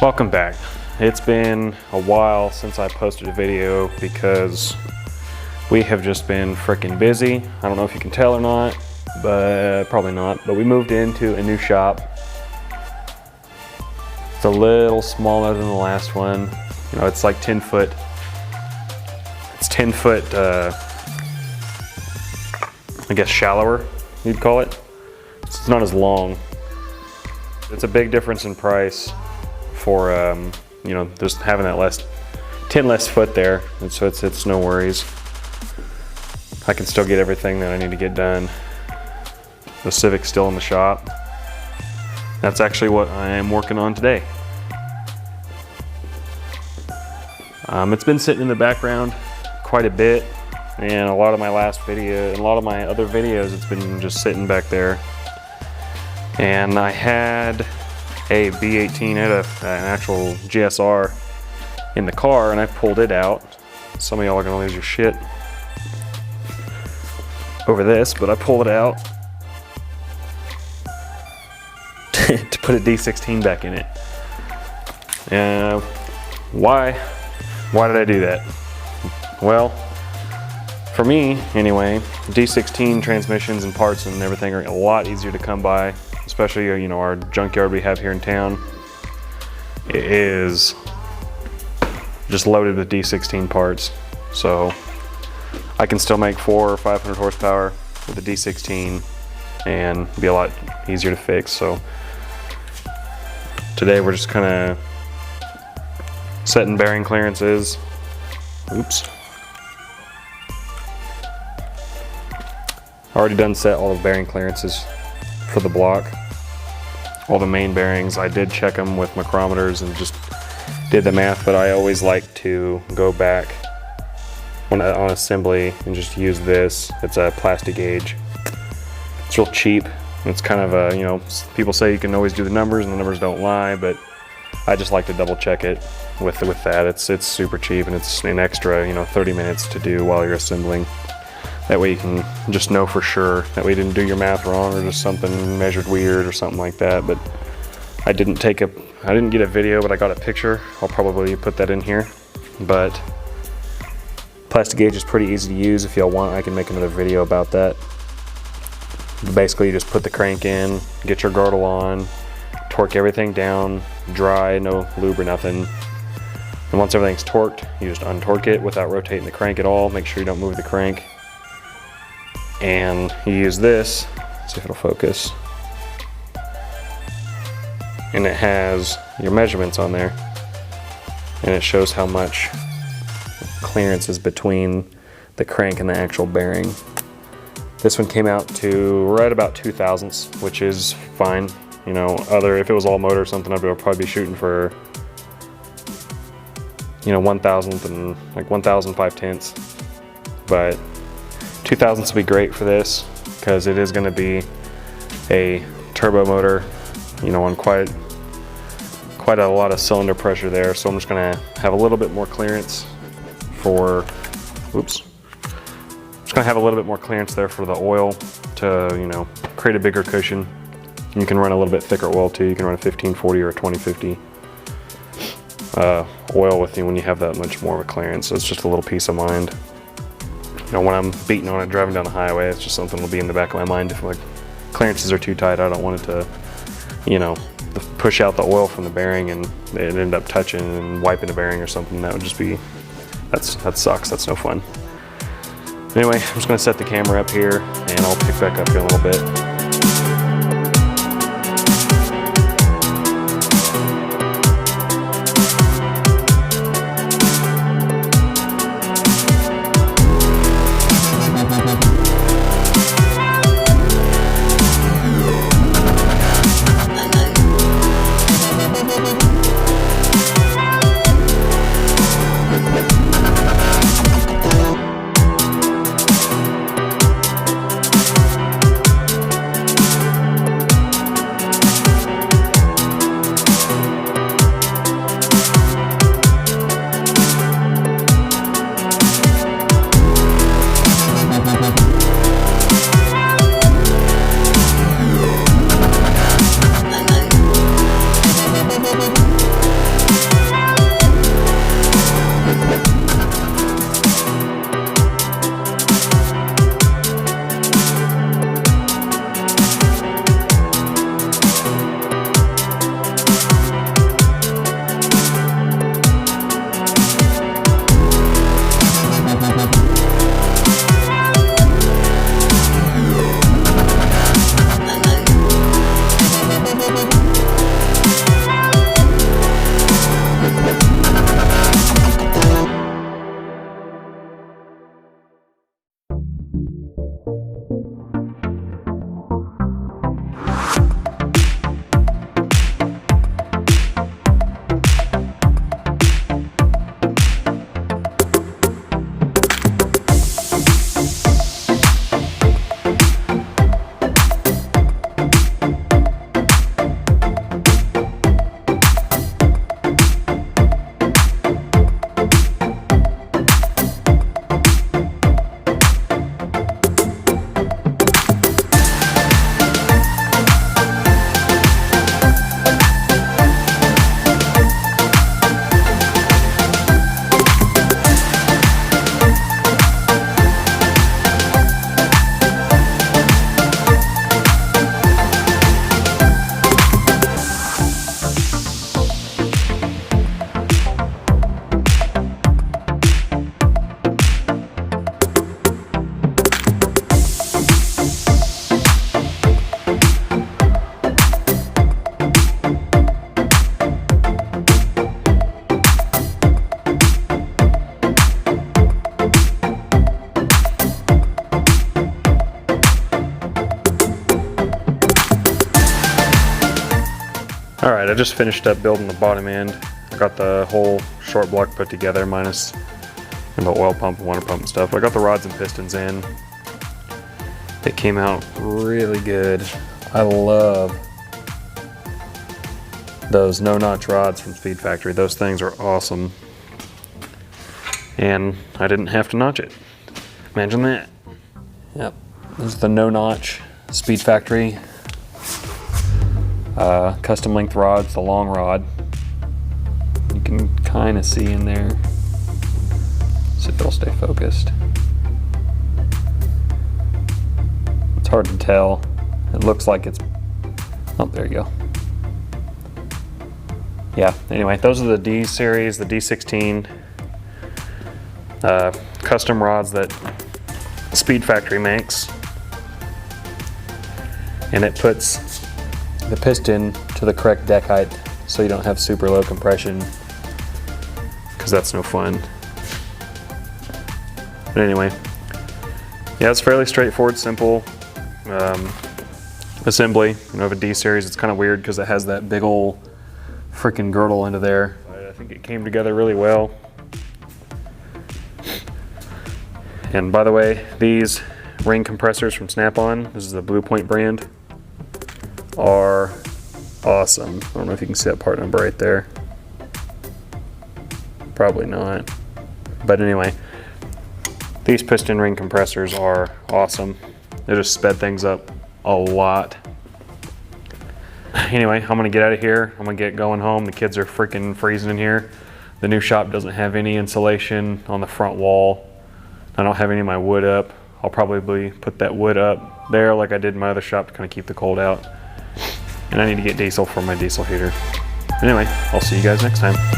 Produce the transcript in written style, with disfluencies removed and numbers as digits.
Welcome back. It's been a while since I posted a video because we have just been freaking busy. I don't know if you can tell or not, but probably not. But we moved into a new shop. It's a little smaller than the last one. You know, it's like 10 foot. It's 10 foot, I guess shallower, you'd call it. It's not as long. It's a big difference in price for, you know, just having that 10 less foot there. And so it's no worries. I can still get everything that I need to get done. The Civic's still in the shop. That's actually what I am working on today. It's been sitting in the background quite a bit, and a lot of my last video and a lot of my other videos, it's been just sitting back there. And I had a B18, I had an actual GSR in the car, and I pulled it out. Some of y'all are gonna lose your shit over this, but I pulled it out to put a D16 back in it. And why did I do that? Well, for me anyway, D16 transmissions and parts and everything are a lot easier to come by, especially, you know, our junkyard we have here in town. It is just loaded with D16 parts, so I can still make 400 or 500 horsepower with a D16 and be a lot easier to fix. So today we're just kind of setting bearing clearances. Oops. Already done set all the bearing clearances for the block. All the main bearings, I did check them with micrometers and just did the math, but I always like to go back on assembly and just use this. It's a plastic gauge. It's real cheap. It's kind of a, you know, people say you can always do the numbers and the numbers don't lie, but I just like to double check it with that. It's super cheap, and it's an extra, you know, 30 minutes to do while you're assembling. That way you can just know for sure. That way you didn't do your math wrong or just something measured weird or something like that. But I didn't get a video, but I got a picture. I'll probably put that in here. But plastic gauge is pretty easy to use. If y'all want, I can make another video about that. But basically you just put the crank in, get your girdle on, torque everything down, dry, no lube or nothing. And once everything's torqued, you just untorque it without rotating the crank at all. Make sure you don't move the crank. And you use this, let's see if it'll focus. And it has your measurements on there. And it shows how much clearance is between the crank and the actual bearing. This one came out to right about 2 thousandths, which is fine. You know, if it was all motor or something, I'd probably be shooting for, you know, 1,000th and like 1,005 tenths. But 2 thousandths would be great for this because it is going to be a turbo motor, you know, on quite a lot of cylinder pressure there. So I'm just going to have a little bit more clearance for, oops. Just going to have a little bit more clearance there for the oil to, you know, create a bigger cushion. You can run a little bit thicker oil too. You can run a 1540 or a 2050 oil with you when you have that much more of a clearance. So it's just a little peace of mind. You know, when I'm beating on it driving down the highway, it's just something that'll be in the back of my mind. If like clearances are too tight, I don't want it to, you know, push out the oil from the bearing and it end up touching and wiping the bearing or something. That would just be, that sucks. That's no fun. Anyway, I'm just gonna set the camera up here and I'll pick back up here in a little bit. All right, I just finished up building the bottom end. I got the whole short block put together minus the oil pump and water pump and stuff. I got the rods and pistons in. It came out really good. I love those no-notch rods from Speed Factory. Those things are awesome. And I didn't have to notch it. Imagine that. Yep, this is the no-notch Speed Factory custom length rods, the long rod. You can kind of see in there. See if it'll stay focused. It's hard to tell. It looks like it's, oh, there you go. Yeah, anyway, those are the D series, the D16 custom rods that Speed Factory makes. And it puts the piston to the correct deck height so you don't have super low compression, because that's no fun. But anyway, yeah, it's fairly straightforward, simple assembly. You know, of a D series, it's kind of weird because it has that big old freaking girdle into there. I think it came together really well. And by the way, these ring compressors from Snap-on, this is the Blue Point brand, are awesome. I don't know if you can see that part number right there. Probably not. But anyway, these piston ring compressors are awesome. They just sped things up a lot. Anyway, I'm gonna get out of here. I'm gonna get going home. The kids are freaking freezing in here. The new shop doesn't have any insulation on the front wall. I don't have any of my wood up. I'll probably put that wood up there like I did in my other shop to kind of keep the cold out. And I need to get diesel for my diesel heater. Anyway, I'll see you guys next time.